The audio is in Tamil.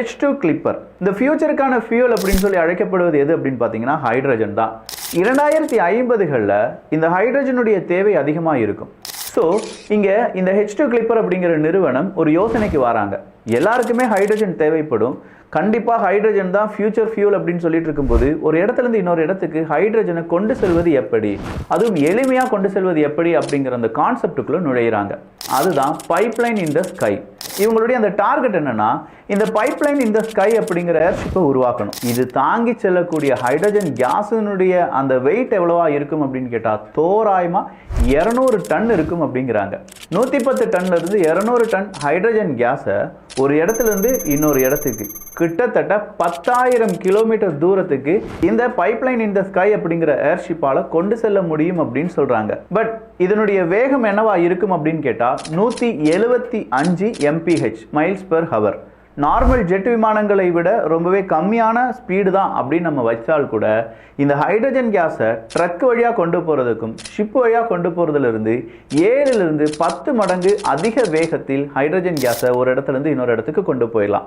H2 clipper. இந்த ஃபியூச்சருக்கான ஃபியூல் அப்படின்னு சொல்லி அழைக்கப்படுவது எது அப்படின்னு பார்த்தீங்கன்னா ஹைட்ரஜன் தான். 2050களில் இந்த ஹைட்ரஜனுடைய தேவை அதிகமாக இருக்கும். ஸோ இங்கே இந்த H2 கிளிப்பர் அப்படிங்கிற நிறுவனம் ஒரு யோசனைக்கு வராங்க. எல்லாருக்குமே ஹைட்ரஜன் தேவைப்படும். கண்டிப்பாக ஹைட்ரஜன் தான் ஃபியூச்சர் ஃபியூல் அப்படின்னு சொல்லிட்டு இருக்கும்போது ஒரு இடத்துலேருந்து இன்னொரு இடத்துக்கு ஹைட்ரஜனை கொண்டு செல்வது எப்படி, அதுவும் எளிமையாக கொண்டு செல்வது எப்படி அப்படிங்கிற அந்த கான்செப்டுக்குள்ளே நுழையிறாங்க. அதுதான் பைப்லைன் இன் த ஸ்கை. இவங்களுடைய அந்த டார்கெட் என்னன்னா, இந்த பைப்லைன் இன் த ஸ்கை அப்படிங்கிற ஏர்ஷிப்பை உருவாக்கணும். இது தாங்கி செல்லக்கூடிய ஹைட்ரஜன் கேஸினுடைய அந்த வெயிட் எவ்வளவா இருக்கும் அப்படின்னு கேட்டால் தோராயமாக 200 டன் இருக்கும் அப்படிங்கிறாங்க. 110 டன்ல இருந்து 200 டன் ஹைட்ரஜன் கேஸை ஒரு இடத்துல இருந்து இன்னொரு இடத்துக்கு கிட்டத்தட்ட 10,000 கிலோமீட்டர் தூரத்துக்கு இந்த பைப்லைன் இன் த ஸ்கை அப்படிங்கிற ஏர்ஷிப்பால கொண்டு செல்ல முடியும் அப்படின்னு சொல்றாங்க. பட் இதனுடைய வேகம் என்னவா இருக்கும் அப்படின்னு கேட்டா 175 mph miles per hour. Normal jet விமானங்களை விட ரொம்பவே கம்மியான ஸ்பீடு தான் அப்படின்னு நம்ம வச்சால் கூட இந்த ஹைட்ரஜன் கேஸை ட்ரக் வழியாக கொண்டு போகிறதுக்கும் ஷிப் வழியாக கொண்டு போகிறதுலேருந்து 7 to 10 மடங்கு அதிக வேகத்தில் ஹைட்ரஜன் கேஸை ஒரு இடத்துலேருந்து இன்னொரு இடத்துக்கு கொண்டு போயிடலாம்.